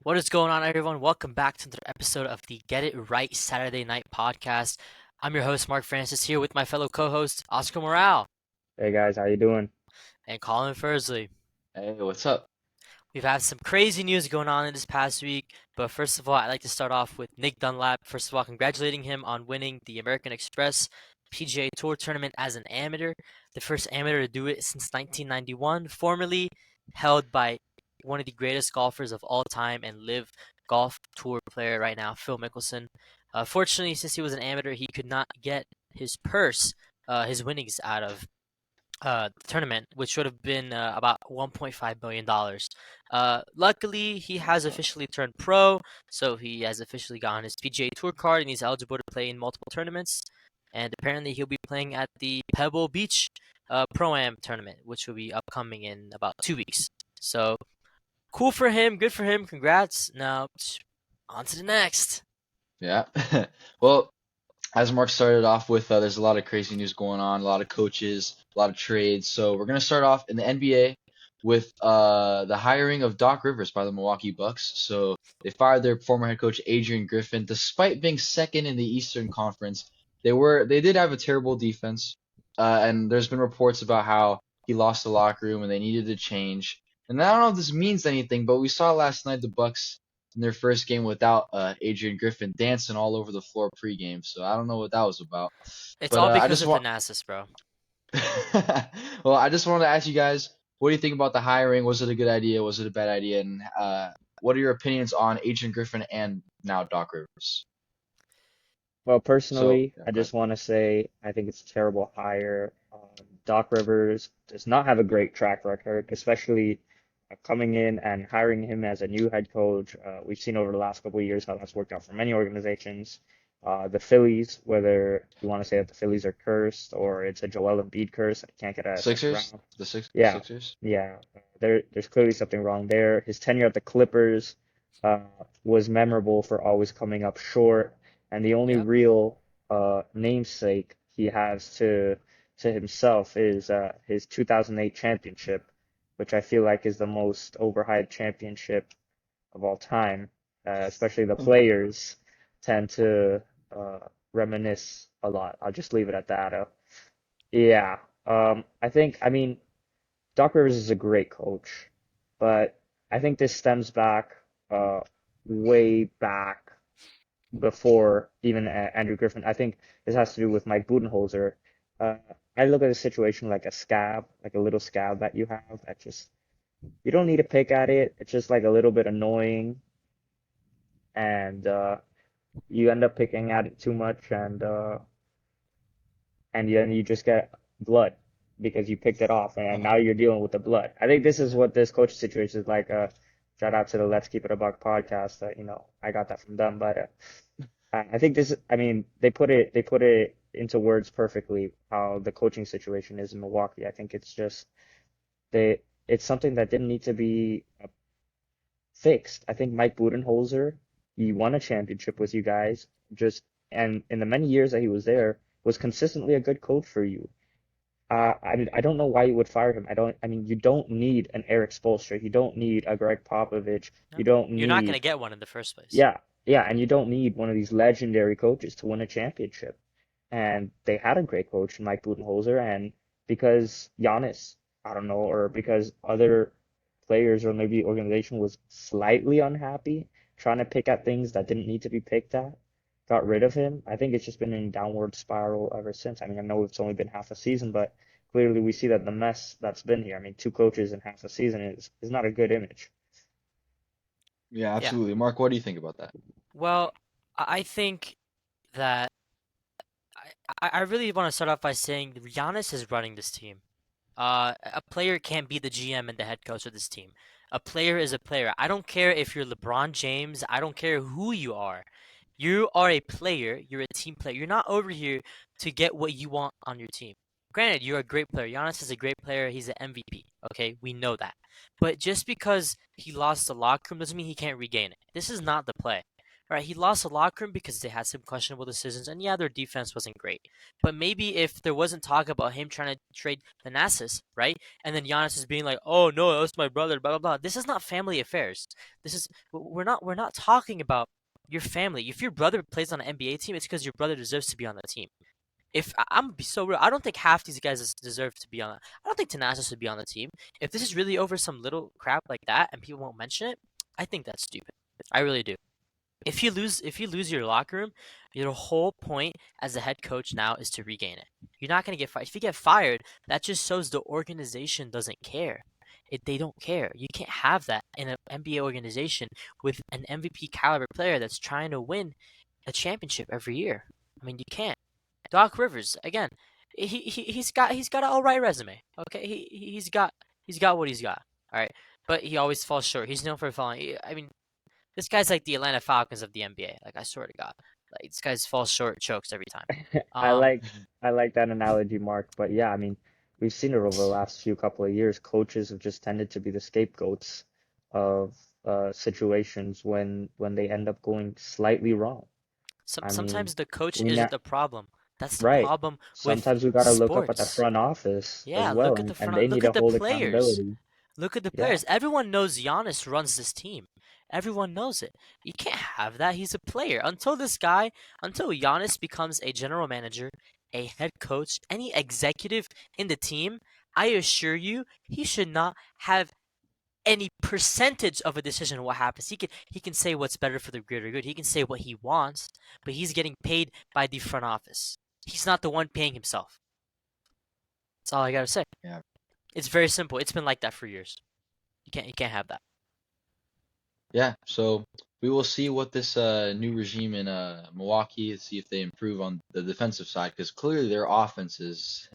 What is going on, everyone? Welcome back to another episode of the Get It Right Saturday Night Podcast. I'm your host, Mark Francis, here with my fellow co-host, Oscar Morale Hey guys, how you doing? and Colin Fursley. Hey, what's up? We've had some crazy news going on in this past week, but first of all, I'd like to start off with Nick Dunlap. First of all, congratulating him on winning the American Express PGA Tour tournament as an amateur, the first amateur to do it since 1991, formerly held by one of the greatest golfers of all time and live golf tour player right now, Phil Mickelson. Fortunately, since he was an amateur, he could not get his purse, his winnings out of the tournament, which would have been about $1.5 million. Luckily, he has officially turned pro, so he has officially gotten his PGA Tour card and he's eligible to play in multiple tournaments. And apparently, he'll be playing at the Pebble Beach Pro-Am tournament, which will be upcoming in about 2 weeks. So, cool for him, good for him, congrats. Now, on to the next. Yeah. Well, as Mark started off with, there's a lot of crazy news going on, a lot of coaches, a lot of trades. So we're going to start off in the NBA with the hiring of Doc Rivers by the Milwaukee Bucks. So they fired their former head coach Adrian Griffin, despite being second in the Eastern Conference. They did have a terrible defense, and there's been reports about how he lost the locker room and they needed to change. And I don't know if this means anything, but we saw last night the Bucks in their first game without Adrian Griffin dancing all over the floor pregame. So I don't know what that was about. It's But all I because just of want, Thanasis, bro. well, I just wanted to ask you guys, what do you think about the hiring? Was it a good idea? Was it a bad idea? And what are your opinions on Adrian Griffin and now Doc Rivers? Well, So, personally, yeah, I go ahead. just want to say I think it's a terrible hire. Doc Rivers does not have a great track record, especially coming in and hiring him as a new head coach. We've seen over the last couple of years how that's worked out for many organizations. The Phillies, whether you want to say that the Phillies are cursed or it's a Joel Embiid curse, I can't get a second Sixers? round. The Yeah, Sixers? yeah. There's clearly something wrong there. His tenure at the Clippers uh, was memorable for always coming up short, and the only Yep. real namesake he has to himself is his 2008 championship, which I feel like is the most overhyped championship of all time. Especially the players tend to uh, reminisce a lot. I'll just leave it at that. Yeah. I mean, Doc Rivers is a great coach, but I think this stems back uh, way back before even Andrew Griffin. I think this has to do with Mike Budenholzer. Uh, I look at a situation like a scab, like a little scab that you have that just you don't need to pick at it. It's just like a little bit annoying, and you end up picking at it too much, and then you just get blood because you picked it off, and now you're dealing with the blood. I think this is what this coaching situation is like. Shout out to the Let's Keep It a Buck podcast. I got that from them, but I think this. I mean, they put it into words perfectly how the coaching situation is in Milwaukee. I think it's just it's something that didn't need to be fixed. I think Mike Budenholzer, he won a championship with you guys, just and in the many years that he was there, was consistently a good coach for you. I don't know why you would fire him. I mean, you don't need an Eric Spoelstra. You don't need a Greg Popovich. No. You don't You're not going to need, get one in the first place. yeah, yeah, and you don't need one of these legendary coaches to win a championship. And they had a great coach in Mike Budenholzer, and because Giannis, I don't know, or because other players or maybe organization was slightly unhappy, trying to pick at things that didn't need to be picked at, got rid of him. I think it's just been in a downward spiral ever since. I mean, I know it's only been half a season, but clearly we see that the mess that's been here. I mean, two coaches in half a season is not a good image. Yeah, Yeah. absolutely. Mark, what do you think about that? Well, I think that I really want to start off by saying Giannis is running this team. A player can't be the GM and the head coach of this team. A player is a player. I don't care if you're LeBron James. I don't care who you are. You are a player. You're a team player. You're not over here to get what you want on your team. Granted, you're a great player. Giannis is a great player. He's an MVP. Okay, we know that. But just because he lost the locker room doesn't mean he can't regain it. This is not the play. right? He lost the locker room because they had some questionable decisions, and yeah, their defense wasn't great. But maybe if there wasn't talk about him trying to trade Thanasis, right? And then Giannis is being like, "Oh no, that's my brother," blah blah blah. This is not family affairs. We're not talking about your family. If your brother plays on an NBA team, it's because your brother deserves to be on the team. If I'm gonna be so real, I don't think half these guys deserve to be on. I don't think Thanasis should be on the team. If this is really over some little crap like that and people won't mention it, I think that's stupid. I really do. If you lose your locker room, your whole point as a head coach now is to regain it. You're not gonna get fired. If you get fired, that just shows the organization doesn't care. They don't care. You can't have that in an NBA organization with an MVP caliber player that's trying to win a championship every year. I mean, you can't. Doc Rivers again. He's got an all right resume. Okay, he's got what he's got. All right, but he always falls short. He's known for falling. I mean, this guy's like the Atlanta Falcons of the NBA. Like, I swear to God, like this guy's falls short, chokes every time. I Um, like I like that analogy, Mark. But yeah, I mean, we've seen it over the last few couple of years. Coaches have just tended to be the scapegoats of situations when they end up going slightly wrong. I mean, sometimes the coach we isn't not the problem. That's the right. problem with Sometimes we gotta look up at the sports. front office as Yeah, well, look at the and front. they need Look to at the hold players. accountability. Look at the Yeah. players. Everyone knows Giannis runs this team. Everyone knows it. You can't have that. He's a player. Until Giannis becomes a general manager, a head coach, any executive in the team, I assure you, he should not have any percentage of a decision on what happens. He can say what's better for the greater good. He can say what he wants, but he's getting paid by the front office. He's not the one paying himself. That's all I gotta say. Yeah. It's very simple. It's been like that for years. You can't have that. Yeah, so we will see what this new regime in Milwaukee, see if they improve on the defensive side, because clearly their offense is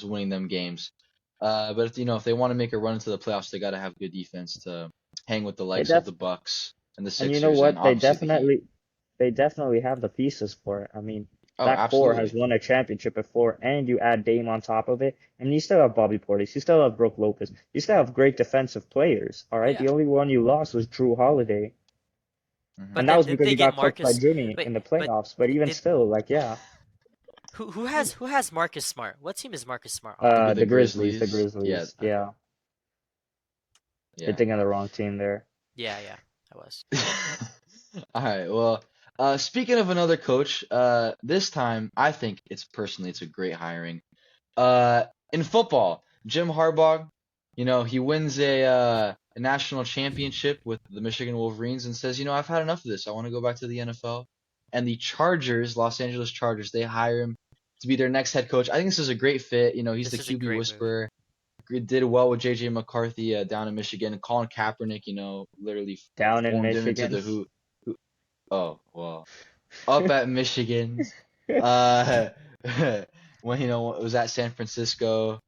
winning them games. But if they want to make a run into the playoffs, they got to have good defense to hang with the They likes of def the Bucks and the and you know Sixers, and what? They obviously the Heat. definitely have the pieces for it. I mean, Oh, that core has absolutely. won a championship before, and you add Dame on top of it, and you still have Bobby Portis, you still have Brook Lopez, you still have great defensive players. All right, Yeah, the only one you lost was Drew Holiday, Hmm. but and that then was didn't because they he get got cooked by Marcus? Jimmy Wait, in the but playoffs. But even did still, like yeah, who has Marcus Smart? What team is Marcus Smart on? Who, the The Grizzlies? Yeah, Grizzlies, Okay. yeah, you're yeah. thinking of the wrong team there. Yeah, I was. All right. Well, speaking of another coach, this time I think it's a great hiring. In football, Jim Harbaugh, he wins a national championship with the Michigan Wolverines and says, I've had enough of this. I want to go back to the NFL. And the Chargers, Los Angeles Chargers, they hire him to be their next head coach. I think this is a great fit. He's the This is a QB great move. whisperer. Did well with JJ McCarthy down in Michigan. Colin Kaepernick, literally Down in formed him into Michigan. the who. Oh well, up at Michigan. Uh, when it was at San Francisco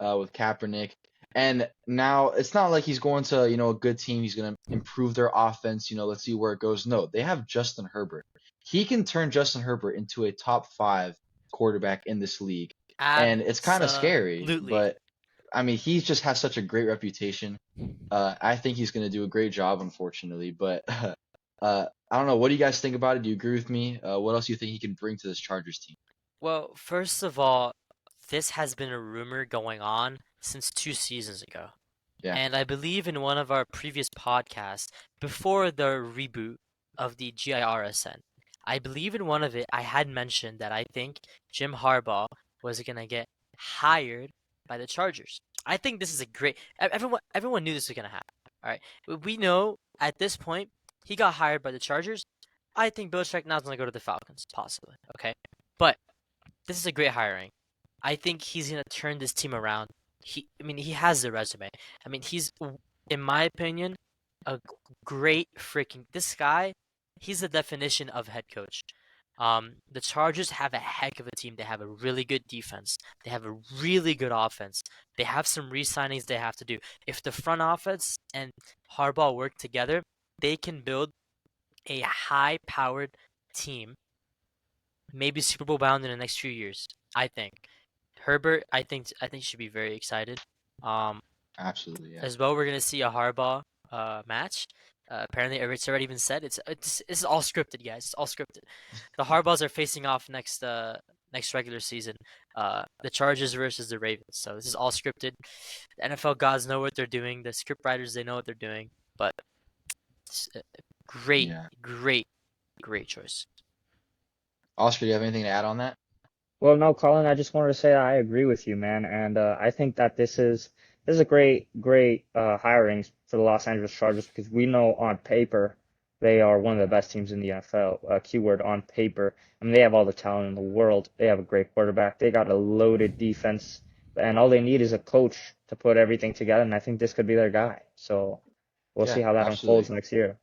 with Kaepernick, and now it's not like he's going to a good team. He's going to improve their offense. Let's see where it goes. No, they have Justin Herbert. He can turn Justin Herbert into a top 5 quarterback in this league, and it's kind of scary. Absolutely. But I mean, he just has such a great reputation. I think he's going to do a great job, unfortunately. But I don't know. What do you guys think about it? Do you agree with me? What else do you think he can bring to this Chargers team? Well, first of all, this has been a rumor going on since 2 seasons ago. Yeah. And I believe in one of our previous podcasts, before the reboot of the GIRSN, I believe in one of it, I had mentioned that I think Jim Harbaugh was going to get hired by the Chargers. I think this is a great. Everyone knew this was going to happen. All right. We know at this point he got hired by the Chargers. I think Belichick now is going to go to the Falcons, possibly. Okay. But this is a great hiring. I think he's going to turn this team around. He has the resume. I mean, he's, in my opinion, a great freaking. This guy, he's the definition of head coach. The Chargers have a heck of a team. They have a really good defense. They have a really good offense. They have some re-signings they have to do. If the front office and Harbaugh work together, they can build a high-powered team, maybe Super Bowl bound in the next few years. I think. Herbert, I think should be very excited. Um, Absolutely, yeah. as well, we're gonna see a Harbaugh match. Apparently, it's already been said. It's all scripted, guys. It's all scripted. The Harbaughs are facing off next regular season. The Chargers versus the Ravens. So this is all scripted. The NFL gods know what they're doing. The script writers, they know what they're doing. But it's a great, Yeah. great, great choice. Oscar, do you have anything to add on that? Well, no, Colin, I just wanted to say I agree with you, man, and I think that this is a great hiring for the Los Angeles Chargers because we know on paper they are one of the best teams in the NFL. Keyword on paper. I mean, they have all the talent in the world. They have a great quarterback. They got a loaded defense, and all they need is a coach to put everything together. And I think this could be their guy. So we'll see Yeah, how that unfolds absolutely. next year.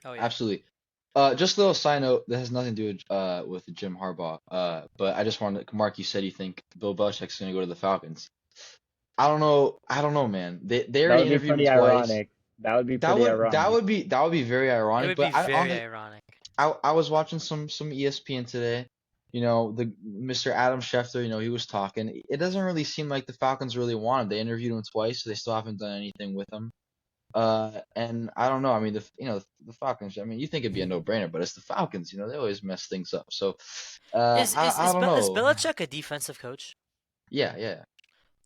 Oh yeah. Absolutely. Just a little side note that has nothing to do with Jim Harbaugh. But I just wanted Mark, you said you think Bill Belichick's gonna go to the Falcons. I don't know. I don't know, man. They That already would be interviewed him pretty twice. ironic. That would be That pretty would that ironic. would be that would be very It ironic. would be But I very on ironic. I was watching some ESPN today. You know, the Mr. Adam Schefter, you know, he was talking. It doesn't really seem like the Falcons really want him. They interviewed him twice, so they still haven't done anything with him. And I don't know. I mean, the Falcons. I mean, you think it'd be a no-brainer, but it's the Falcons. You know, they always mess things up. So, I don't Is know. Belichick a defensive coach? Yeah, yeah.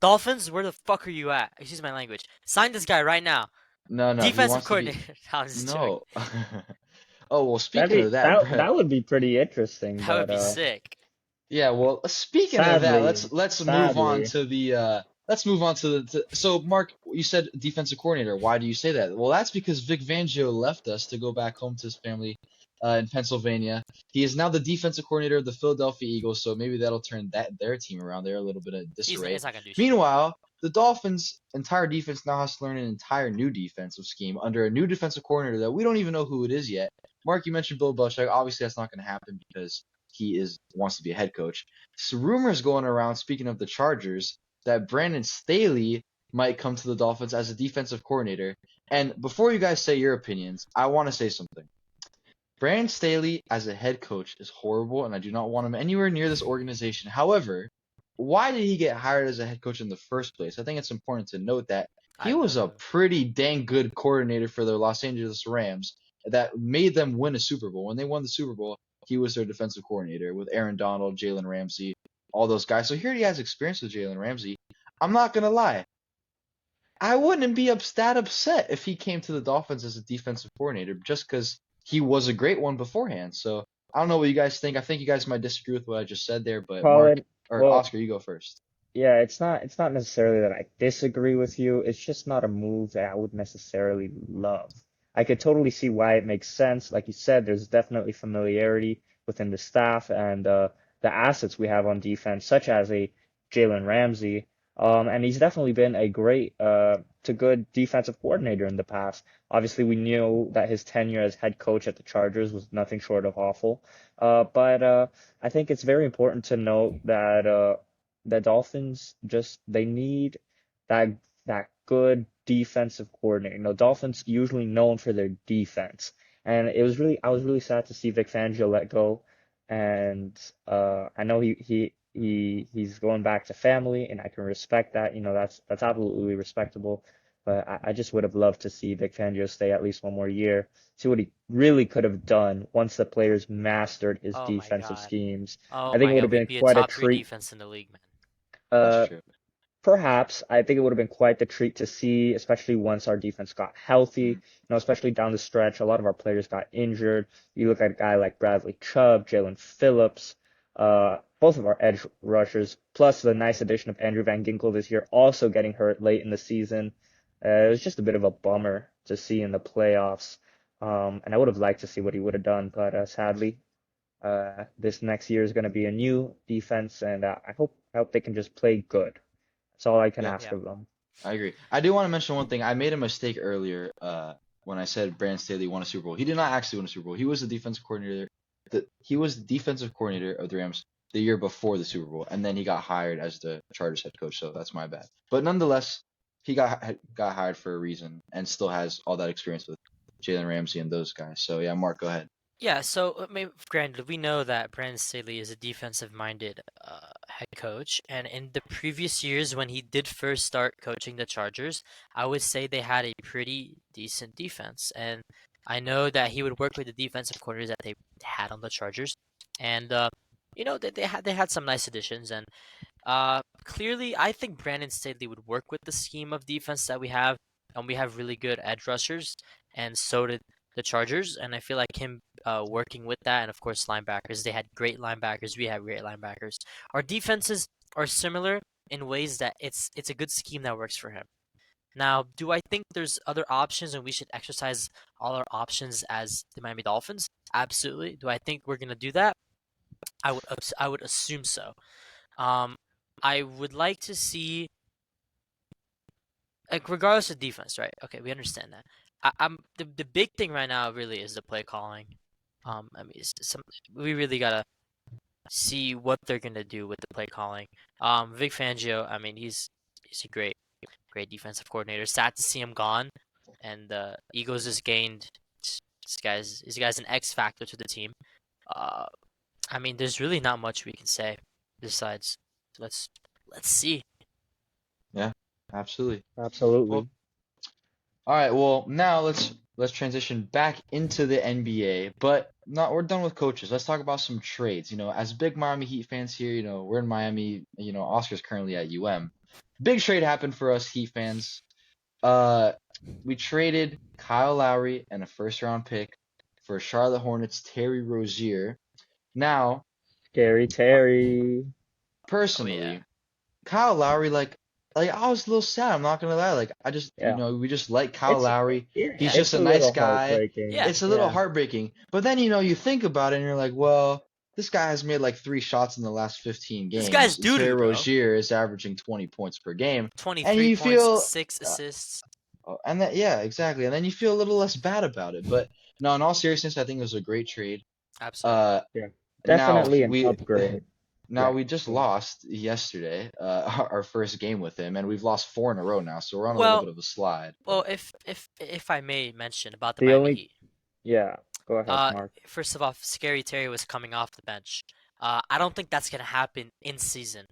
Dolphins, where the fuck are you at? Excuse my language. Sign this guy right now. No, no, he Defensive wants to be. coordinator. I was just joking. No. Oh well, That'd speaking be of that, that Brett. that would be pretty interesting, That would but be sick. Yeah, well, speaking of that, sadly, let's move on sadly, to the let's move on to so Mark, you said defensive coordinator. Why do you say that? Well, that's because Vic Fangio left us to go back home to his family in Pennsylvania. He is now the defensive coordinator of the Philadelphia Eagles, so maybe that'll turn their team around. They're a little bit of disarray. It's not gonna do shit. Meanwhile, the Dolphins' entire defense now has to learn an entire new defensive scheme under a new defensive coordinator that we don't even know who it is yet. Mark, you mentioned Bill Belichick. Obviously, that's not going to happen because he wants to be a head coach. So rumors going around, speaking of the Chargers, that Brandon Staley might come to the Dolphins as a defensive coordinator. And before you guys say your opinions, I want to say something. Brandon Staley as a head coach is horrible, and I do not want him anywhere near this organization. However, why did he get hired as a head coach in the first place? I think it's important to note that I he have no was a clue. pretty dang good coordinator for the Los Angeles Rams that made them win a Super Bowl. When they won the Super Bowl, he was their defensive coordinator with Aaron Donald, Jalen Ramsey, all those guys. So here he has experience with Jalen Ramsey. I'm not gonna lie, I wouldn't be that upset if he came to the Dolphins as a defensive coordinator just because he was a great one beforehand. So I don't know what you guys think. I think you guys might disagree with what I just said there, but Mark Colin. or Well, Oscar, you go first. yeah, it's not necessarily that I disagree with you. It's just not a move that I would necessarily love. I could totally see why it makes sense. Like you said, there's definitely familiarity within the staff and the assets we have on defense, such as a Jalen Ramsey. And he's definitely been a great to good defensive coordinator in the past. Obviously, we knew that his tenure as head coach at the Chargers was nothing short of awful. But I think it's very important to note that the Dolphins just they need that that good defensive coordinator. You know, Dolphins usually known for their defense, and I was really sad to see Vic Fangio let go. And I know he's going back to family, and I can respect that. You know, that's absolutely respectable. But I just would have loved to see Vic Fangio stay at least one more year, see what he really could have done once the players mastered his Oh my defensive god. schemes. Oh I think my it would god. have We'd been be a quite a top three treat. defense in the league, man. That's Uh, true. Perhaps I think it would have been quite the treat to see, especially once our defense got healthy. Mm. You know, especially down the stretch, a lot of our players got injured. You look at a guy like Bradley Chubb, Jalen Phillips, both of our edge rushers, plus the nice addition of Andrew Van Ginkel this year, also getting hurt late in the season. It was just a bit of a bummer to see in the playoffs. And I would have liked to see what he would have done, but sadly, this next year is going to be a new defense, and I hope they can just play good. That's all I can Yeah, ask Yeah. of them. I agree. I do want to mention one thing. I made a mistake earlier when I said Brandon Staley won a Super Bowl. He did not actually win a Super Bowl. He was the defensive coordinator. He was the defensive coordinator of the Rams the year before the Super Bowl, and then he got hired as the Chargers head coach. So that's my bad. But nonetheless, he got hired for a reason and still has all that experience with Jalen Ramsey and those guys. So yeah, Mark, go ahead. Yeah, so granted, we know that Brandon Staley is a defensive-minded head coach, and in the previous years when he did first start coaching the Chargers, I would say they had a pretty decent defense. And I know that he would work with the defensive coordinators that they had on the Chargers, and they had some nice additions. And clearly, I think Brandon Staley would work with the scheme of defense that we have, and we have really good edge rushers, and so did the Chargers. And I feel like him working with that, and of course linebackers. They had great linebackers. We have great linebackers. Our defenses are similar in ways that it's a good scheme that works for him. Now, do I think there's other options and we should exercise all our options as the Miami Dolphins? Absolutely. Do I think we're gonna do that? I would assume so. Um, I would like to see, like, regardless of defense, right? Okay, we understand that. I'm the big thing right now really is the play calling. I mean, we really gotta see what they're gonna do with the play calling. Vic Fangio, I mean, he's a great defensive coordinator. Sad to see him gone, and the Eagles just gained. This guy's an X factor to the team. Uh, I mean, there's really not much we can say besides let's see. Yeah, absolutely. Absolutely. Well, all right. Well, now let's transition back into the NBA, but not we're done with coaches. Let's talk about some trades. As big Miami Heat fans here, we're in Miami. Oscar's currently at UM. Big trade happened for us Heat fans. We traded Kyle Lowry and a first round pick for Charlotte Hornets Terry Rozier. Now, Scary Terry. personally, Kyle Lowry, like I was a little sad. I'm not gonna lie. Like I just, Yeah. we just like Kyle It's Lowry. yeah, He's it's just a a nice little guy. heartbreaking. Yeah. It's a little Yeah. heartbreaking. But then, you think about it and you're like, well, this guy has made like 3 shots in the last 15 games. This guy's Terry doo-doo, bro. Rozier is averaging 20 points per game. 23 you points, feel- 6 assists. And yeah, exactly. And then you feel a little less bad about it. But no, in all seriousness, I think it was a great trade. Absolutely. Definitely now an upgrade. Now Yeah. we just lost yesterday, our first game with him, and we've lost 4 in a row now, so we're on a Well- little bit of a slide. Well, if I may mention about the The Miami only- Heat. Yeah. Go ahead, Mark. First of all, Scary Terry was coming off the bench. I don't think that's gonna happen in season.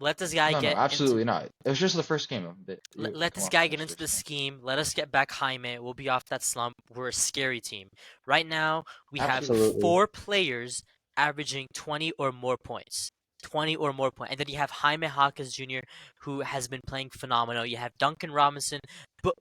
Let this guy No, get absolutely not. It was just the first game. Let this guy get into the scheme. Let us get back Jaime. We'll be off that slump. We're a scary team. Right now, we have Absolutely. 4 players averaging 20 or more points. 20 or more points. And then you have Jaime Hawkins Jr., who has been playing phenomenal. You have Duncan Robinson, but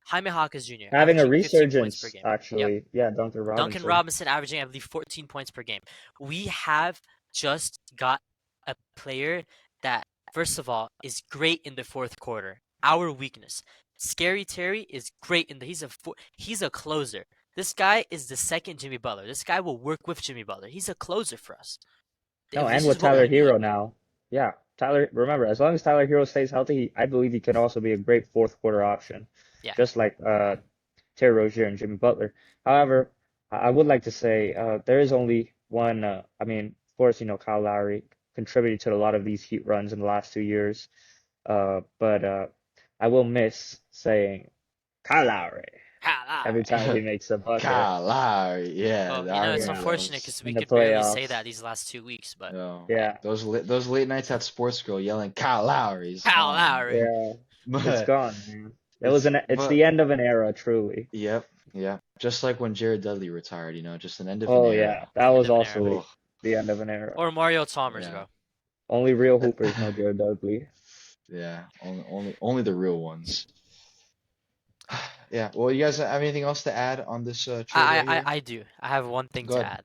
Jaime Hawkins Jr. Having a averaging 15 points per resurgence, game. actually. Yep. Yeah, Duncan Robinson. Duncan Robinson averaging, I believe, 14 points per game. We have just got a player that, first of all, is great in the fourth quarter. Our weakness. Scary Terry is great he's a closer. This guy is the second Jimmy Butler. This guy will work with Jimmy Butler. He's a closer for us. No, This and is with what Tyler we need. Hero now. Yeah, remember, as long as Tyler Hero stays healthy, I believe he can also be a great fourth quarter option. Yeah. Just like Terry Rozier and Jimmy Butler. However, I would like to say there is only one. I mean, of course, Kyle Lowry contributed to a lot of these Heat runs in the last 2 years. But I will miss saying Kyle Lowry every time he makes a bucket. Kyle Lowry, yeah. Well, it's yeah, unfortunate because we in the could barely say playoffs. that these last 2 weeks, but Yeah. Those late nights at Sports Girl yelling Kyle Lowry. Kyle Lowry. Yeah, it's But gone, man. It's but- the end of an era, truly. Yep, yeah. Just like when Jared Dudley retired, just an end of Oh an era. yeah, that was of an also era. Ugh. the end of an era. Or Mario Chalmers, Yeah. bro. Only real hoopers know Jared Dudley. Yeah, only the real ones. Yeah. Well, you guys have anything else to add on this trade right here? I do. I have one thing Go to ahead.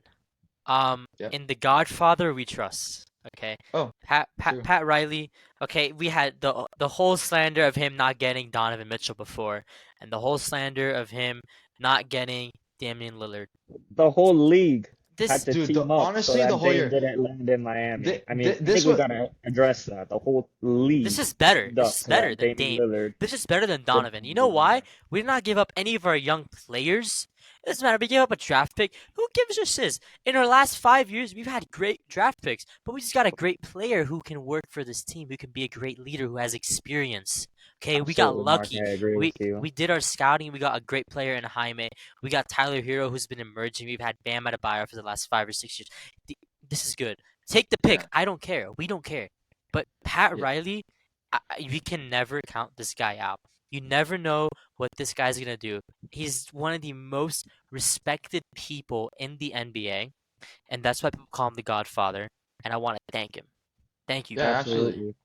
add. Yep. In The Godfather, we trust. Okay. Oh, true. Pat Riley. Okay, we had the whole slander of him not getting Donovan Mitchell before, and the whole slander of him not getting Damian Lillard. The whole league had This to Dude, team up honestly, so that the whole Dame year- didn't land in Miami. Thi- I mean, thi- I this think we was- gotta address that. The whole league. this is better. This is ducks better that than Damian Dame. Lillard. This is better than Donovan. You know why? We did not give up any of our young players. It doesn't matter. We gave up a draft pick. Who gives a shiz? In our last 5 years, we've had great draft picks, but we just got a great player who can work for this team, who can be a great leader, who has experience. Okay, we got Absolutely, Mark, lucky. I agree with you. We did our scouting. We got a great player in Jaime. We got Tyler Hero, who's been emerging. We've had Bam Adebayo for the last 5 or 6 years. This is good. Take the pick. Yeah. I don't care. We don't care. But Pat Yeah. Riley, we can never count this guy out. You never know what this guy's going to do. He's one of the most respected people in the NBA, and that's why people call him the Godfather, and I want to thank him. Thank you, Yeah, Pat. absolutely. Absolutely.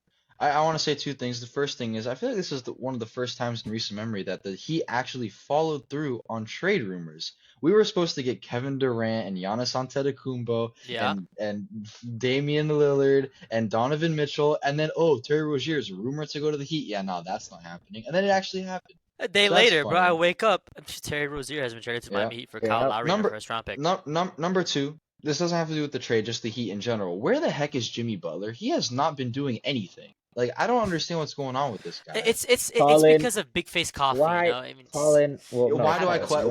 I want to say two things. The first thing is I feel like this is one of the first times in recent memory that he actually followed through on trade rumors. We were supposed to get Kevin Durant and Giannis Antetokounmpo Yeah. and Damian Lillard and Donovan Mitchell, and then Terry Rozier is rumored to go to the Heat. Yeah, no, that's not happening. And then it actually happened. A day So that's later, bro, I funny. wake up. Terry Rozier has been traded to Yeah. Miami Heat for Kyle Yeah. Lowry and a first-round pick. Number two, this doesn't have to do with the trade, just the Heat in general. Where the heck is Jimmy Butler? He has not been doing anything. Like, I don't understand what's going on with this guy. It's Colin, because of Big Face Coffee, why, you know. I mean, Colin? Well, no, Why do I Colin,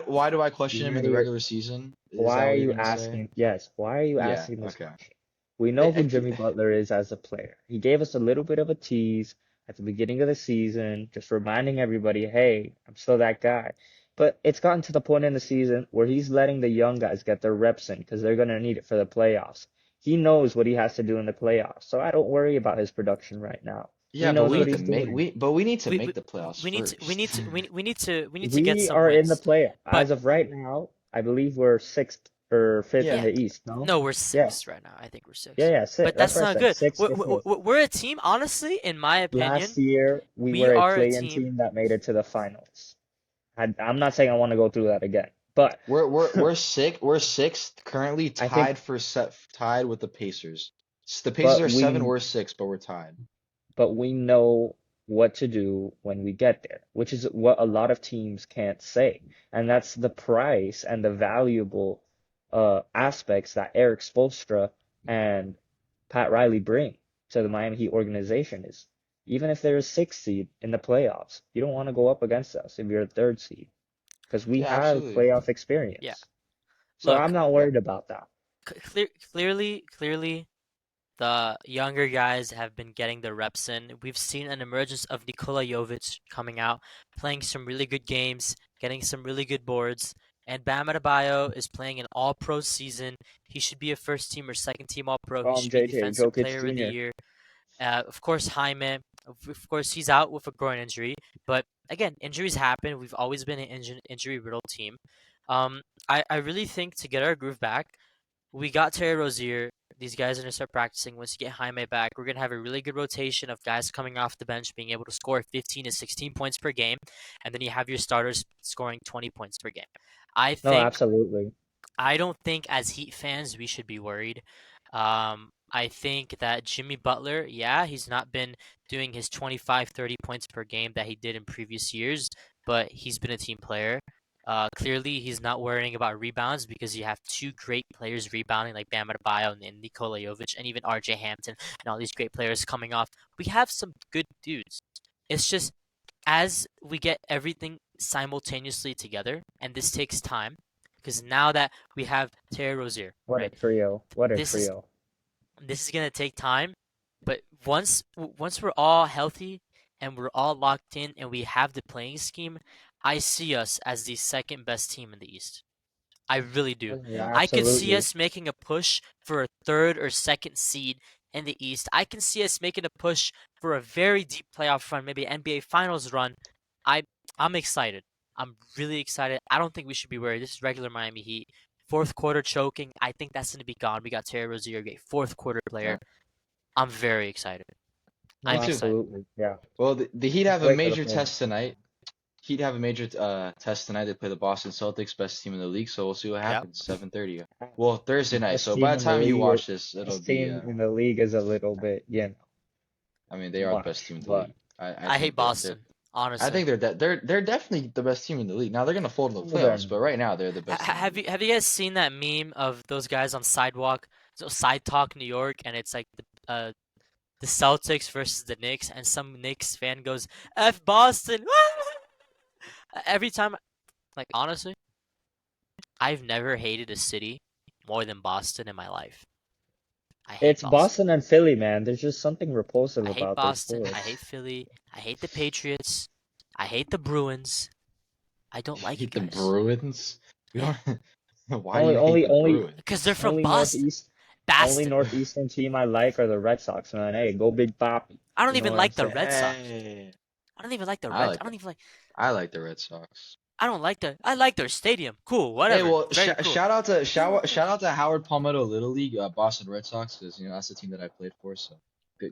why do I question him in the regular season? Is that why what are you're you gonna say? asking? Yes, why are you Yeah, asking this okay. question? We know who I- Jimmy Butler is as a player. He gave us a little bit of a tease at the beginning of the season, just reminding everybody, hey, I'm still that guy. But it's gotten to the point in the season where he's letting the young guys get their reps in because they're going to need it for the playoffs. He knows what he has to do in the playoffs, so I don't worry about his production right now. He Yeah, but knows we what need to he's make doing. we need to we, make we the playoffs we need to we need first. to we need to get We some are in the wins. playoff. But As of right now, I believe we're sixth or fifth in Yeah. yeah, the East, no? no, we're Yeah. sixth right now. I think we're Yeah, sixth. yeah, But That's that's what I not said. good. Sixth or fifth. We're a team, honestly, in my opinion. Last year, we We were a are a play-in team. team that made it to the finals. I'm not saying I want to go through that again, but We're sixth currently I think, tied with the Pacers. The Pacers are seven, we're six, but we're tied. but we know what to do when we get there, which is what a lot of teams can't say. And that's the price and the valuable aspects that Eric Spoelstra and Pat Riley bring to the Miami Heat organization is even if they're a sixth seed in the playoffs, you don't want to go up against us if you're a third seed because we Yeah, have absolutely. playoff Yeah. experience. So I'm Look, not worried about that. clearly, the younger guys have been getting the reps in. We've seen an emergence of Nikola Jovic coming out, playing some really good games, getting some really good boards. And Bam Adebayo is playing an all-pro season. He should be a first-team or second-team all-pro. He should be JJ, Defensive Jokic Player of the Jr. Year. Of course, Jaime. Of course, he's out with a groin injury. But again, injuries happen. We've always been an injury-riddled team. I really think to get our groove back, we got Terry Rozier. These guys are going to start practicing. Once you get Jaime back, we're going to have a really good rotation of guys coming off the bench being able to score 15 to 16 points per game. And then you have your starters scoring 20 points per game. No, absolutely. I don't think as Heat fans we should be worried. I think that Jimmy Butler, yeah, he's not been doing his 25, 30 points per game that he did in previous years, but he's been a team player. Clearly, he's not worrying about rebounds because you have two great players rebounding like Bam Adebayo and Nikola Jovic and even RJ Hampton and all these great players coming off. We have some good dudes. It's just as we get everything simultaneously together, and this takes time, because now that we have Terry Rozier, What a right? trio. What a This is trio. this is gonna take time, but once we're all healthy and we're all locked in and we have the playing scheme, I see us as the second best team in the East. I really do. Yeah, I could see absolutely. us making a push for a third or second seed in the East. I can see us making a push for a very deep playoff run, maybe an NBA Finals run. I'm excited. I'm really excited. I don't think we should be worried. This is regular Miami Heat. Fourth quarter choking. I think that's going to be gone. We got Terry Rozier, a great fourth quarter player. I'm very excited. No, Me I'm too. excited. absolutely. Yeah. Well, the Heat have a Wait for the major playoffs. test tonight. Heat have a major test tonight. They play the Boston Celtics, best team in the league. So we'll see what Yep. happens. 7:30. Well, Thursday night. Best So team by in the the time you league. watch this, it'll Best be. team in the league is a little bit, I mean, they are the best team in the but league. I hate Boston, honestly. I think they're definitely the best team in the league. Now they're gonna fold in the Well, they're playoffs, but right now they're the best team. Have you guys seen that meme of those guys on sidewalk, so Side Talk New York, and it's like the Celtics versus the Knicks, and some Knicks fan goes F Boston. Every time, like honestly, I've never hated a city more than Boston in my life. I hate It's Boston and Philly, man. There's just something repulsive I hate about those Boston. I sports. hate Philly. I hate the Patriots. I hate the Bruins. I don't like you Hate the guys. Bruins. We Yeah. don't. Why do you hate the Only Bruins? Because they're from only Boston. Northeast. bastard. Northeastern team I like are the Red Sox, man. Hey, go Big Papi. I don't You know even what like I'm the saying? Red Sox. Hey, I don't even like the I Red. like I don't it. even like. I like the Red Sox. I don't like the. I like their stadium. Cool. Hey, Whatever. well, Very cool. shout out to Howard Palmetto Little League, Boston Red Sox, because that's the team that I played for. So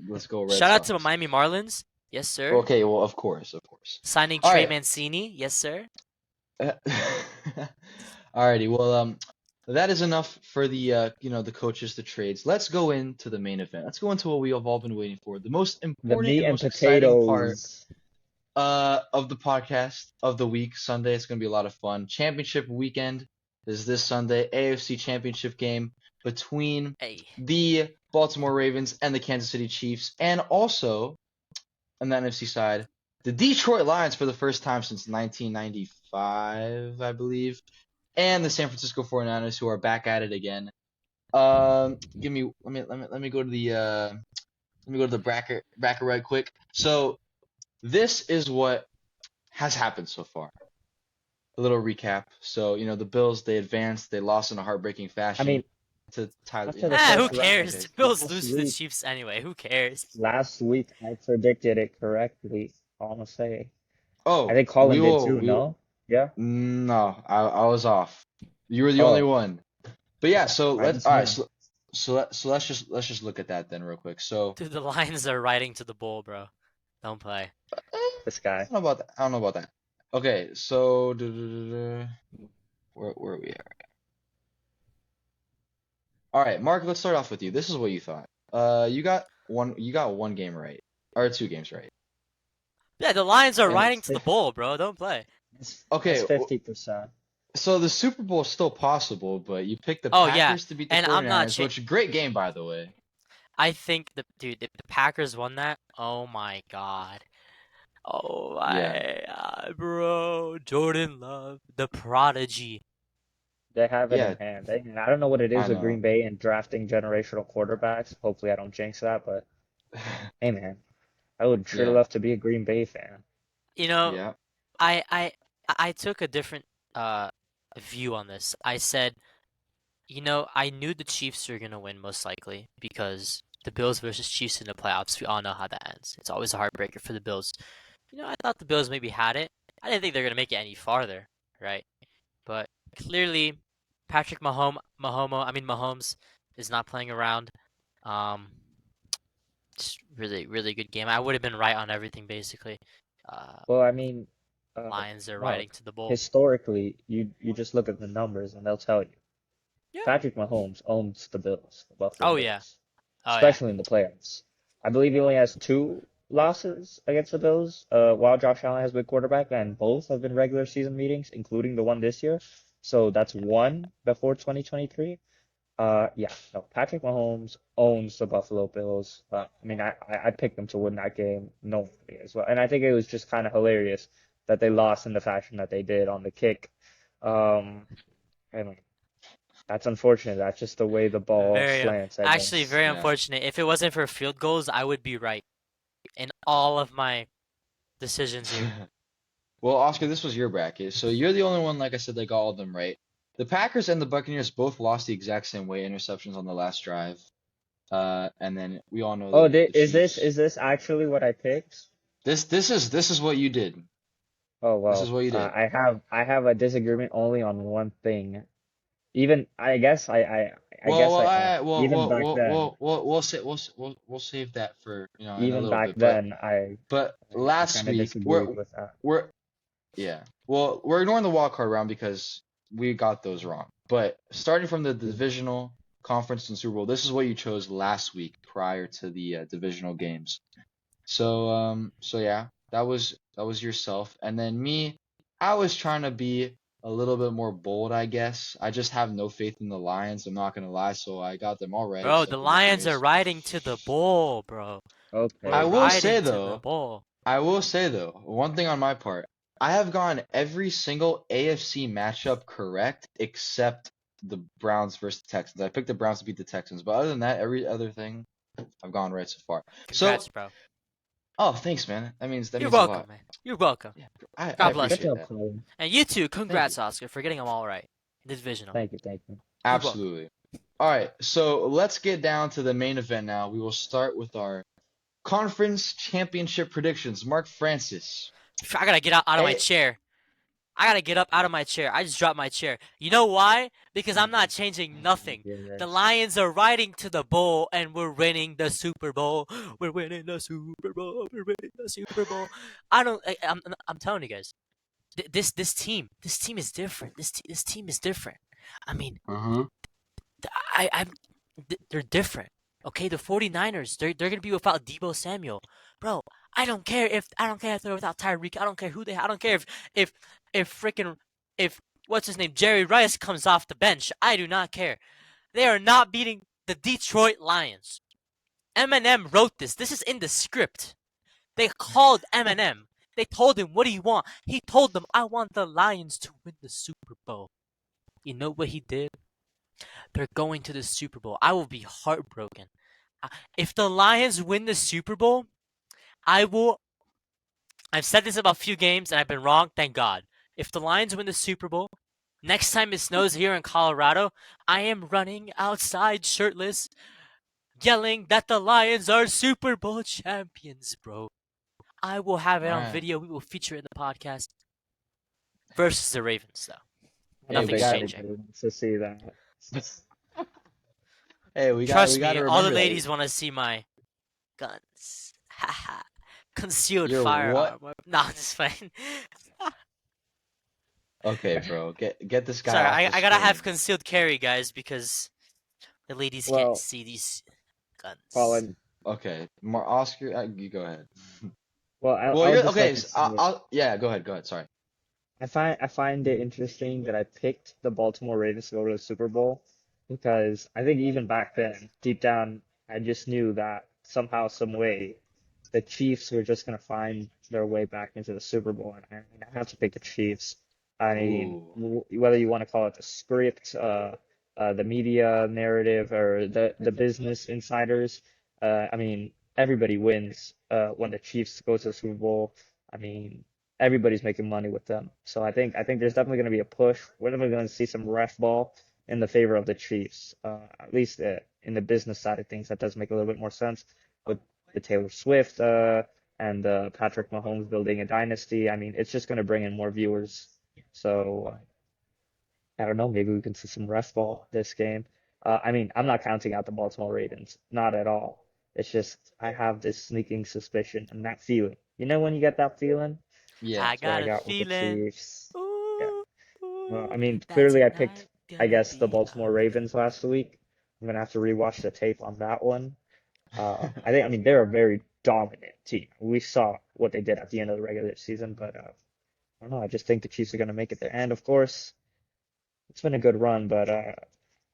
let's go Red Shout out Sox. to Miami Marlins. Yes, sir. Okay, well, of course. Signing All Trey right. Mancini. Yes, sir. Alrighty, well, that is enough for the the coaches, the trades. Let's go into the main event. Let's go into what we have all been waiting for, the most The important meat and and most exciting part potatoes. of the podcast of the week. Sunday, it's gonna be a lot of fun. Championship weekend is this Sunday. AFC Championship game between Hey. the Baltimore Ravens and the Kansas City Chiefs, and also on the NFC side, the Detroit Lions for the first time since 1995, I believe, and the San Francisco 49ers, who are back at it again. Let me go to the bracket right quick. So this is what has happened so far. A little recap. So the Bills, they advanced, they lost in a heartbreaking fashion. I mean, to Tyler. after the Who first round, cares? The Bills last lose to the week- Chiefs anyway. Who cares? Last week I predicted it correctly. I'm gonna say. Oh, I think Colin we did will. too. No? Yeah. No, I was off. You were the Oh. only one. But yeah, so I let's just all right. knew. So let's just look at that then real quick. So Dude, the Lions are riding to the bull, bro. Don't play. This guy. I don't know about that. Okay, so where are we at? All right, Mark. Let's start off with you. This is what you thought. You got one game right, or 2 games right. Yeah, the Lions are And riding to the bull, bro. Don't play. Okay, That's 50%. So the Super Bowl is still possible, but you picked the Oh, yeah, Packers to beat the and I'm not 49ers, which great game by the way. I think if the Packers won that, oh my god. Oh my god, bro. Jordan Love, the prodigy. They have it Yeah, in hand. I don't know what it is I with know. Green Bay and drafting generational quarterbacks. Hopefully I don't jinx that, but hey man, I would sure Yeah. love to be a Green Bay fan. You know, Yeah. I took a different view on this. I said, I knew the Chiefs were gonna win most likely because the Bills versus Chiefs in the playoffs, we all know how that ends. It's always a heartbreaker for the Bills. I thought the Bills maybe had it. I didn't think they're gonna make it any farther, right? But clearly, Mahomes is not playing around. Just really, really good game. I would have been right on everything basically. Well, I mean, Lions are Mark, riding to the bull. historically, you just look at the numbers and they'll tell you. Yeah. Patrick Mahomes owns the Bills, the Buffalo Oh, Bills, yeah. Oh, yeah. especially in the playoffs. I believe he only has 2 losses against the Bills, while Josh Allen has been quarterback, and both have been regular season meetings, including the one this year. So that's 1 before 2023. Yeah, no, Patrick Mahomes owns the Buffalo Bills. I mean, I picked them to win that game, knowingly as well. And I think it was just kind of hilarious that they lost in the fashion that they did on the kick. I mean, that's unfortunate. That's just the way the ball slants, I Actually, guess. very Yeah. unfortunate. If it wasn't for field goals, I would be right in all of my decisions here. Well, Oscar, this was your bracket, so you're the only one, like I said, that got all of them right. The Packers and the Buccaneers both lost the exact same way, interceptions on the last drive. And then we all know Oh, the is Chiefs. this actually what I picked? This is what you did. Oh This well, is what you did. I have a disagreement only on one thing. Even I guess I even back then. We'll save that for in a Even little back bit. then, But I last kind of week disagreed with that. we're ignoring the wild card round because we got those wrong. But starting from the divisional conference and Super Bowl, this is what you chose last week prior to the divisional games. So yeah, that was yourself, and then me, I was trying to be a little bit more bold, I guess. I just have no faith in the Lions. I'm not gonna lie, so I got them all right. Bro, except the the Lions are Buccaneers. riding to the bull, bro. Okay. We're I will say riding to the though, bull. one thing on my part, I have gotten every single AFC matchup correct except the Browns versus the Texans. I picked the Browns to beat the Texans, but other than that, every other thing I've gone right so far. Congrats, bro. Oh, thanks, man. That means You're a welcome, lot. man. You're welcome. Yeah, God I bless appreciate you. Good job, that. Colin. And you too, congrats, Oscar, for getting them all right. The divisional. Thank you, thank you. Absolutely. All right, so let's get down to the main event now. We will start with our conference championship predictions. Mark Francis. I gotta get out of my Hey, chair. I gotta get up out of my chair. I just dropped my chair. You know why? Because I'm not changing Oh my nothing. The goodness. Lions are riding to the bowl, and we're winning the Super Bowl. We're winning the Super Bowl. We're winning the Super Bowl. I don't. I'm telling you guys. This team is different. This team is different. I mean, uh-huh. I'm they're different. Okay, the 49ers, they're gonna be without Debo Samuel. Bro, I don't care if they're without Tyreek. I don't care who they I don't care if freaking if what's his name? Jerry Rice comes off the bench. I do not care. They are not beating the Detroit Lions. Eminem wrote this. This is in the script. They called Eminem. They told him, "What do you want?" He told them, "I want the Lions to win the Super Bowl." You know what he did? They're going to the Super Bowl. I will be heartbroken. If the Lions win the Super Bowl, I will. I've said this about a few games and I've been wrong. Thank God. If the Lions win the Super Bowl, next time it snows here in Colorado, I am running outside shirtless, yelling that the Lions are Super Bowl champions, bro. I will have it All on right. video. We will feature it in the podcast. Versus the Ravens, though. I Hey, don't we Nothing's think got changing. anybody wants to see that. hey, we Trust got me, to all the remember that. ladies want to see my guns. Haha. Concealed You're what? firearm. No, I'm just fine. Okay, bro. Get this guy Sorry, off the I gotta have screen. concealed carry, guys, because the ladies can't Well, see these guns. Colin, Okay, Oscar, you go ahead. well, Well, I would you're just like okay. to say, Yeah, go ahead. Go ahead. Sorry. I find it interesting that I picked the Baltimore Ravens to go to the Super Bowl because I think even back then, deep down, I just knew that somehow, some way, the Chiefs were just gonna find their way back into the Super Bowl, and I have to pick the Chiefs. I mean, Ooh. whether you want to call it the script, the media narrative, or the business insiders, I mean, everybody wins when the Chiefs go to the Super Bowl. I mean, everybody's making money with them. So I think there's definitely going to be a push. We're definitely going to see some ref ball in the favor of the Chiefs. At least in the business side of things, that does make a little bit more sense with the Taylor Swift and Patrick Mahomes building a dynasty. I mean, it's just going to bring in more viewers. So I don't know. Maybe we can see some ref ball this game. I mean, I'm not counting out the Baltimore Ravens, not at all. It's just I have this sneaking suspicion and that feeling. You know when you get that feeling? Yeah. I That's what I got a got with the feeling. Chiefs. Yeah. Ooh, Well, I ooh, mean, that clearly I tonight picked, I gonna guess, the be Baltimore Ravens last week. I'm gonna have to rewatch the tape on that one. I mean, they're a very dominant team. We saw what they did at the end of the regular season, but I don't know. I just think the Chiefs are gonna make it there. And of course, it's been a good run, but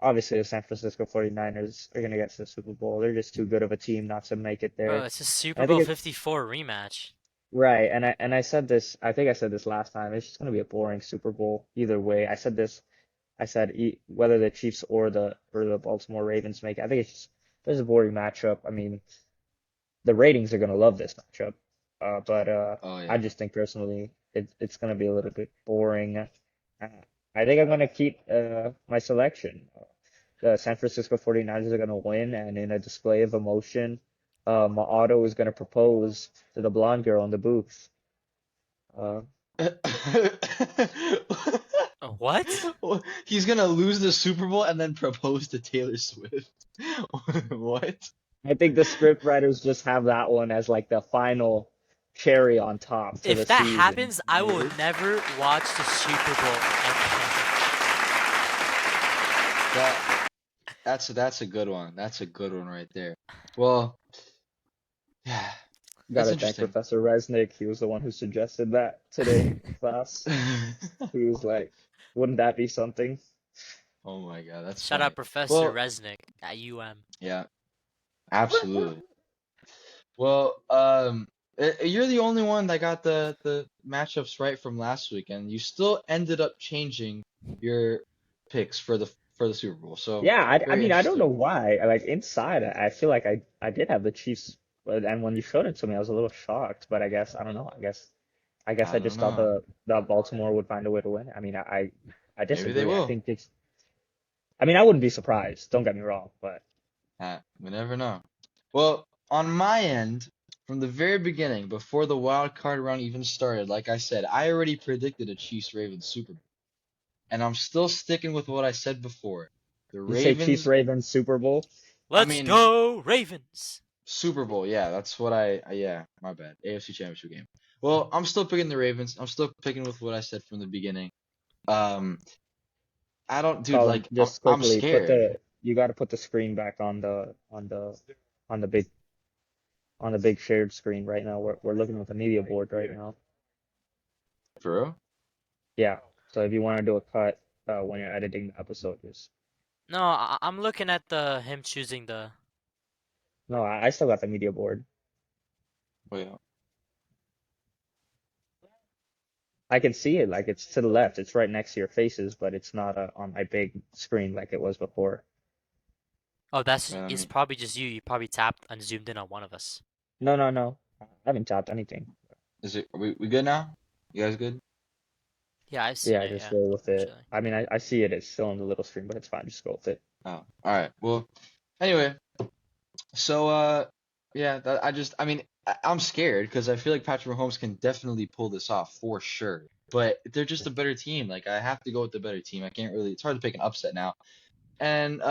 obviously the San Francisco 49ers are gonna get to the Super Bowl. They're just too good of a team not to make it bro. there. It's a Super And I think Bowl it's 54 rematch. right, and I said this. I think I said this last time. It's just gonna be a boring Super Bowl either way. I said this. I said whether the Chiefs or the Baltimore Ravens make it. I think it's just there's a boring matchup. I mean, the ratings are gonna love this matchup, but Oh I yeah. just think personally it's gonna be a little bit boring. I think I'm gonna keep my selection. The San Francisco 49ers are gonna win, and in a display of emotion, my auto is gonna propose to the blonde girl in the booth. Uh, What? He's gonna lose the Super Bowl and then propose to Taylor Swift. What? I think the script writers just have that one as like the final cherry on top to the If that season. happens, I will never watch the Super Bowl That that's a good one. That's a good one right there. Well, yeah, that's Gotta thank interesting. Professor Resnick. He was the one who suggested that today in class. He was like, wouldn't that be something? Oh my God, that's Shout funny. out Professor Well, Resnick at UM. yeah, absolutely. Well, you're the only one that got the matchups right from last week, and you still ended up changing your picks for the Super Bowl. So Yeah, I very mean, I don't know interesting. why. Like inside, I feel like I did have the Chiefs, and when you showed it to me, I was a little shocked. But I guess I don't know. I guess I I don't just thought know. the Baltimore would find a way to win. I mean, I Maybe they disagree. I will. think it's I mean, I wouldn't be surprised. Don't get me wrong, but We never know. Well, on my end, from the very beginning, before the wild card round even started, like I said, I already predicted a Chiefs-Ravens Super Bowl. And I'm still sticking with what I said before. The you say Chiefs Ravens, Ravens Super Bowl. I Let's mean, go Ravens. Super Bowl, yeah, that's what yeah, my bad. AFC Championship game. Well, I'm still picking the Ravens. I'm still picking with what I said from the beginning. Um, I don't, dude, Colin, like, just I'm quickly scared. you got to put the screen back on the big shared screen right now. We're looking at the media board right now. For real? Yeah. So if you want to do a cut when you're editing the episode, just No, I'm looking at him choosing the. no, I still got the media board. Wait, I can see it like it's to the left. It's right next to your faces, but it's not on my big screen like it was before. Oh, wait, let it's me, probably just you. You probably tapped and zoomed in on one of us. No, no, no. I haven't tapped anything. are we good now? You guys good? Yeah, I've seen Yeah, it. just Yeah, go with it. actually. I mean, I see it. It's still on the little screen, but it's fine. Just go with it. Oh, all right. Well, anyway, so yeah, I mean, I'm scared because I feel like Patrick Mahomes can definitely pull this off for sure. But they're just a better team. Like I have to go with the better team. I can't really. It's hard to pick an upset now. And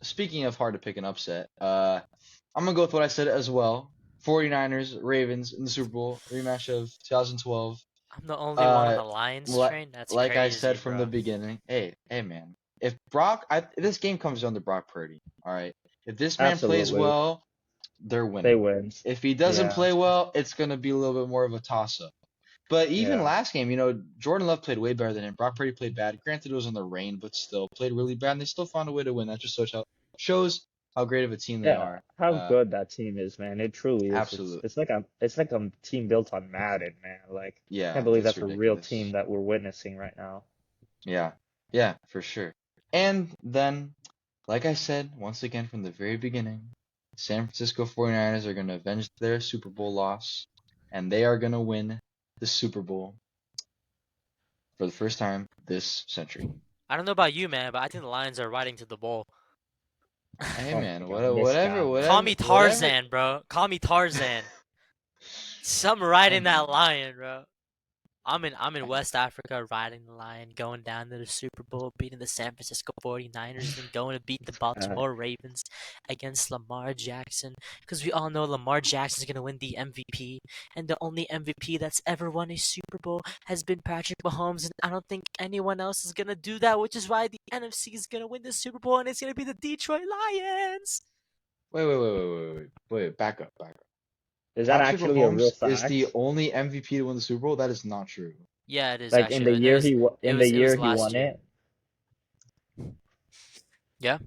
speaking of hard to pick an upset, I'm gonna go with what I said as well. 49ers, Ravens in the Super Bowl rematch of 2012. I'm the only one on Uh, the Lions like train. That's like I crazy, said from the bro. beginning, hey man, if this game comes down to Brock Purdy, all right. If this man plays Absolutely. well, they're They winning. win. If he doesn't Yeah. play well, it's gonna be a little bit more of a toss-up. But even Yeah. last game, Jordan Love played way better than him. Brock Purdy played bad. Granted, it was in the rain, but still played really bad, and they still found a way to win. That just shows how great of a team they Yeah. are. How good that team is, man. It truly is. Absolute. It's like a team built on Madden, man. Like, can't Yeah, believe it's that's a real team ridiculous. that we're witnessing right now. Yeah, yeah, for sure. And then, like I said, once again from the very beginning, San Francisco 49ers are going to avenge their Super Bowl loss, and they are going to win the Super Bowl for the first time this century. I don't know about you, man, but I think the Lions are riding to the bowl. Hey Oh my man, God, this whatever, guy. Call whatever, me whatever. Tarzan, bro. Call me Tarzan. Some riding Hey that man. lion, bro. I'm in West Africa riding the lion, going down to the Super Bowl, beating the San Francisco 49ers, and going to beat the Uh, Baltimore Ravens against Lamar Jackson. Because we all know Lamar Jackson's going to win the MVP, and the only MVP that's ever won a Super Bowl has been Patrick Mahomes, and I don't think anyone else is going to do that, which is why the NFC is going to win the Super Bowl, and it's going to be the Detroit Lions. Wait, back up, back up. is that Patrick actually a real Mahomes is the fact? only MVP to win the Super Bowl. That is not true. Yeah, it is Like in the actually. And year it in the was it was year he last won year. it, Yeah.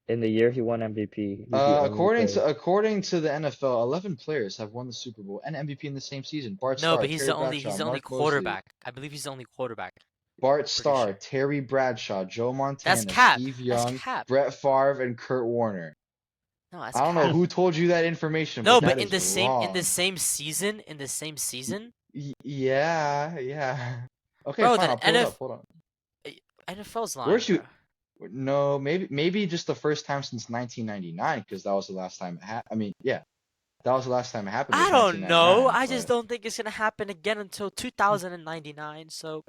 in the year he won MVP, he's the only player. According to the NFL, 11 players have won the Super Bowl and MVP in the same season. Bart No, Starr, but Terry he's Bradshaw, the only Mark Mosley, quarterback. I believe he's the only quarterback. Bart Pretty Starr, sure. Terry Bradshaw, Joe That's Montana, cap. Steve That's Young, cap. Brett Favre, and Kurt Warner. No, that's I don't know cap. who told you that information, No, but but that is in the wrong. same season, Yeah, yeah. Okay, bro, fine. then I'll pull it up. Hold on. NFL's lying, Where's bro. you? No, maybe just the first time since 1999 because that was the last time it happened. I mean, yeah, that was the last time it happened I was don't know. 1999. I just But don't think it's gonna happen again until 2099. So,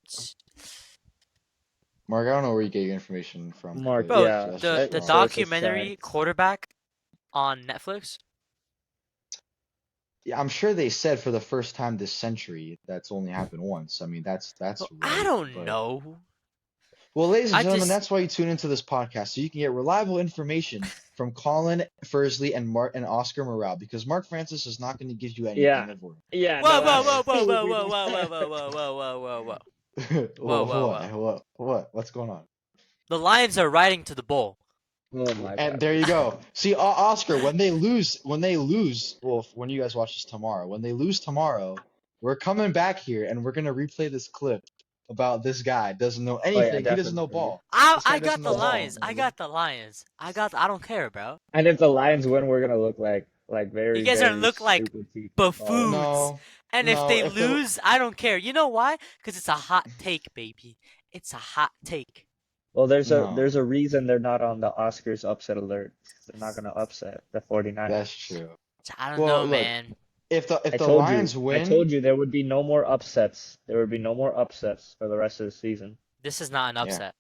Mark, I don't know where you get your information from, Mark, but bro, yeah, that's the just the that wrong. source is documentary checked. quarterback on Netflix. Yeah, I'm sure they said for the first time this century that's only happened once. I mean, Bro, that's I right. don't But know. well, ladies and I gentlemen, just that's why you tune into this podcast so you can get reliable information from Colin Fursley and Mark and Oscar Morale because Mark Francis is not going to give you Yeah, anything of worth. yeah, whoa, no, whoa, whoa, whoa, whoa, absolutely whoa, whoa, whoa, not. whoa, whoa, whoa, whoa, whoa, whoa, whoa, whoa, whoa. What's going on? The Lions are riding to the bowl. Oh my And God. there you go. See, Oscar, when they lose, well, when you guys watch this tomorrow, when they lose tomorrow, we're coming back here and we're gonna replay this clip about this guy doesn't know Oh yeah, anything. He doesn't know definitely. ball. I This guy I doesn't got the know ball. Lions. I got the Lions. I don't care, bro. And if the Lions win, we're gonna look like You very, guys are gonna very look like stupid people. Probably. buffoons. No, And if no. they If the lose, I don't care. You know why? Because it's a hot take, baby. It's a hot take. Well, there's No, a reason they're not on the Oscars upset alert. They're not gonna upset the 49ers. that's true. I don't Well, know, look, man. if the Lions I win, told you there would be no more upsets. There would be no more upsets for the rest of the season. This is not an yeah, upset.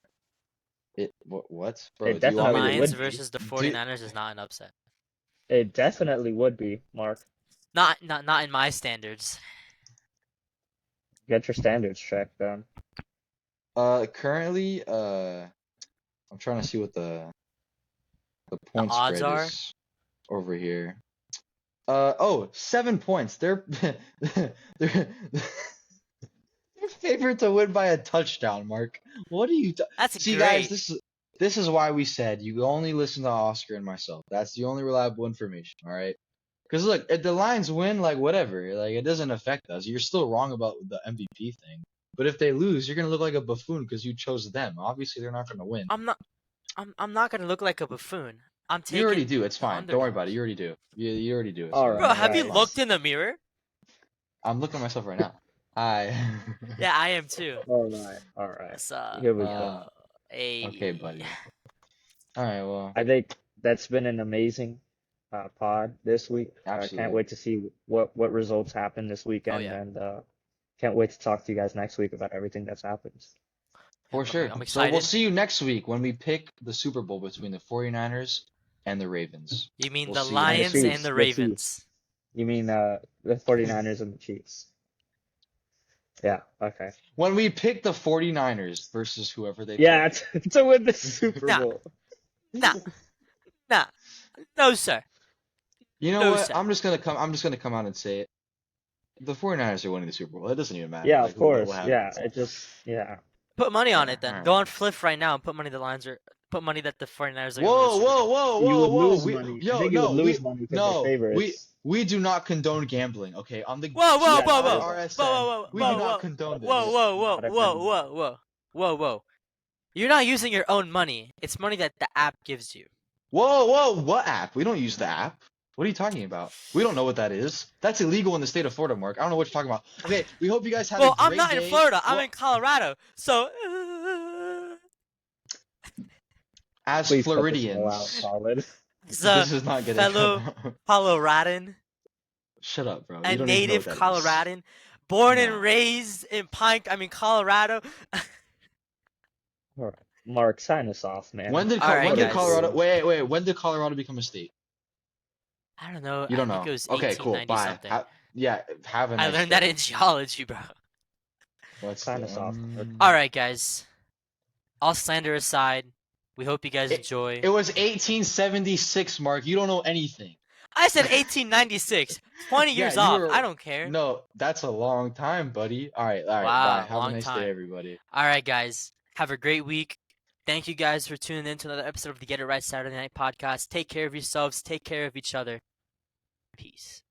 what, bro? It Do you The want me definitely to Lions would be. versus the do? 49ers is not an upset. It definitely would be, Mark. Not in my standards. Get your standards checked, then. Currently, I'm trying to see what the The point odds spread are is over here. 7 points. They're they're favored to win by a touchdown, Mark. What are you that's See, guys, great. this is why we said you only listen to Oscar and myself. That's the only reliable information, all right? Because look, if the Lions win, like whatever, like it doesn't affect us. You're still wrong about the MVP thing. But if they lose, you're gonna look like a buffoon because you chose them. Obviously, they're not gonna win. I'm not. I'm not gonna look like a buffoon. I'm You already taking do. It's the fine. Don't worry about it. underdogs. You already do. You already do it. All So right, Bro, have you it's fine. looked guys. in the mirror? I'm looking at myself right now. Hi. Yeah, I am too. All right. That's Here we go. Okay, a buddy. All right. Well, I think that's been an amazing pod this week. Can't absolutely. wait to see what results happen this weekend, yeah. and can't wait to talk to you guys next week about everything that's happened. For sure. I'm So we'll excited. see you next week when we pick the Super Bowl between the 49ers and the Ravens. You mean We'll the see you next Lions week. and the The Ravens? Chiefs. You mean the 49ers and the Chiefs? Yeah. Okay. When we pick the 49ers versus whoever they Yeah, pick. to win the Super Nah. Bowl. Nah, nah, no sir. You know No, what? sir. I'm just gonna come out and say it. The 49ers are winning the Super Bowl. It doesn't even matter. Yeah, like of course. what Yeah, happens. it just Put money on Yeah, it then. alright. Go on Fliff right now and put money the Lions are. Put money that the 49ers are going to win the Whoa, Super whoa, Bowl. whoa, You whoa, would whoa! lose money. I think you would lose money because they're favorites. We do not condone gambling. Okay, on the Whoa, whoa, Yeah, whoa, no, I whoa, don't. whoa, GIRSN, whoa, whoa, we do whoa, not whoa, condone whoa, this. whoa, whoa, Not a whoa, fan. whoa, whoa, whoa, whoa. You're not using your own money. It's money that the app gives you. Whoa, whoa! What app? We don't use the app. What are you talking about? We don't know what that is. That's illegal in the state of Florida, Mark. I don't know what you're talking about. Okay, we hope you guys have a Well, great I'm not day. in Florida. I'm Well, in Colorado. So. as Please cut this all out, Floridians, solid. As this a is not gonna fellow come. Coloradan, Shut up, bro. a You don't even know native what that is. Coloradan, born and No. raised in Colorado. All right, Mark, sign us off, man. When did All right, when did guys. Colorado? Wait. When did Colorado become a state? I don't know. You don't I know. think it was Okay, cool. 1890 Bye. something. Yeah, have a nice I learned day. that in geology, bro. Let's Sign us off. All right, guys. All slander aside, we hope you guys enjoy. It was 1876, Mark. You don't know anything. I said 1896. 20 years Yeah, off. I don't care. No, that's a long time, buddy. All right. Wow, Bye. Have long a nice time. day, everybody. All right, guys. Have a great week. Thank you guys for tuning in to another episode of the Get It Right Saturday Night podcast. Take care of yourselves. Take care of each other. Peace.